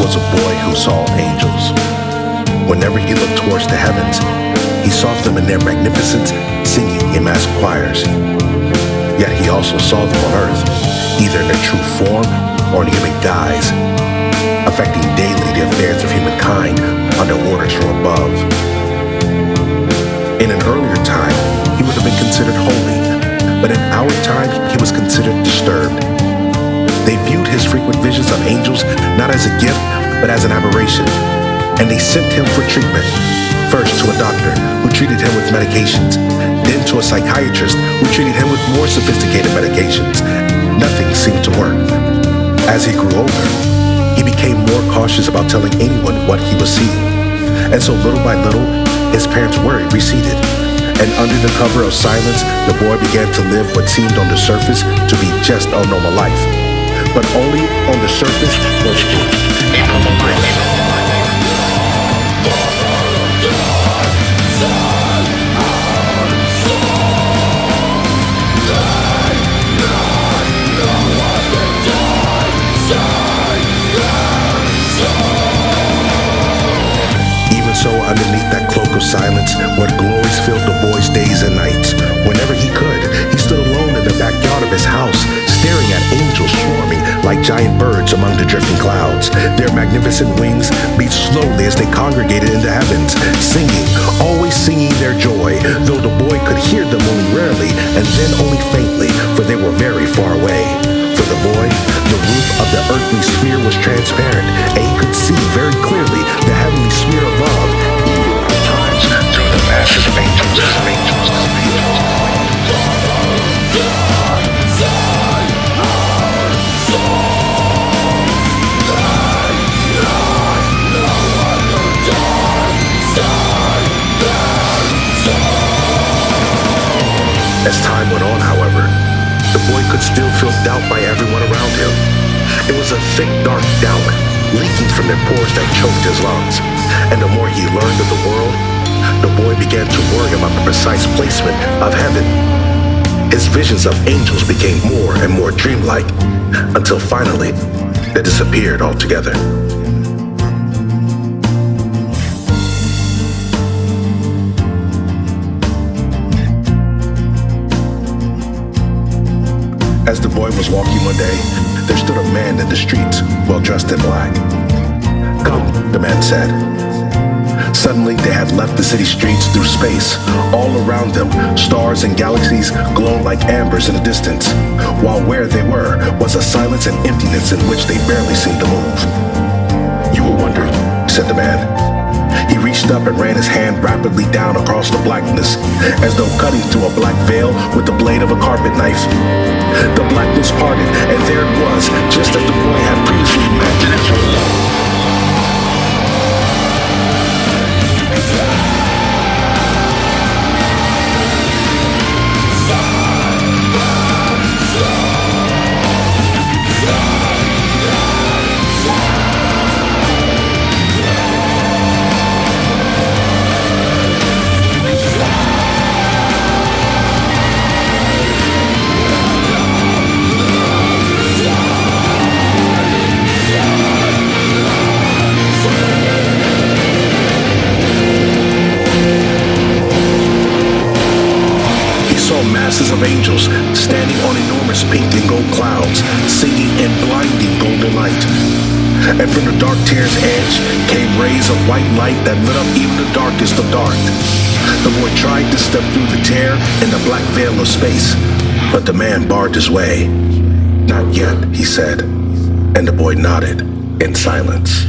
was a boy who saw angels. Whenever he looked towards the heavens, he saw them in their magnificence, singing in mass choirs. Yet he also saw them on earth, either in their true form or in human guise, affecting daily the affairs of humankind under orders from above. In an earlier time, he would have been considered holy, but in our time, he was considered disturbed. They viewed his frequent visions of angels not as a gift, but as an aberration, and they sent him for treatment. First to a doctor, who treated him with medications, then to a psychiatrist, who treated him with more sophisticated medications. Nothing seemed to work. As he grew older, he became more cautious about telling anyone what he was seeing, and so little by little, his parents' worry receded, and under the cover of silence, the boy began to live what seemed on the surface to be just a normal life, but only on the surface was a normal life. So underneath that cloak of silence, what glories filled the boy's days and nights. Whenever he could, he stood alone in the backyard of his house, staring at angels swarming like giant birds among the drifting clouds. Their magnificent wings beat slowly as they congregated in the heavens, singing, always singing their joy, though the boy could hear them only rarely, and then only faintly, for they were very far away. For the boy, the roof of the earthly sphere was transparent, and he could see very clearly the heavenly sphere above, even at times through the masses of angels. As time went on, however, the boy could still feel doubt by everyone around him. It was a thick, dark doubt, leaking from their pores that choked his lungs. And the more he learned of the world, the boy began to worry about the precise placement of heaven. His visions of angels became more and more dreamlike, until finally, they disappeared altogether. As the boy was walking one day, there stood a man in the streets, well dressed in black. "Come," the man said. Suddenly, they had left the city streets through space. All around them, stars and galaxies glowed like ambers in the distance, while where they were was a silence and emptiness in which they barely seemed to move. "You were wondering," said the man. He reached up and ran his hand rapidly down across the blackness, as though cutting through a black veil with the blade of a carpet knife. The blackness parted, and there it was, just as the boy had previously imagined it. Masses of angels standing on enormous pink and gold clouds, singing in blinding golden light. And from the dark tear's edge came rays of white light that lit up even the darkest of dark. The boy tried to step through the tear in the black veil of space, but the man barred his way. "Not yet," he said, and the boy nodded in silence.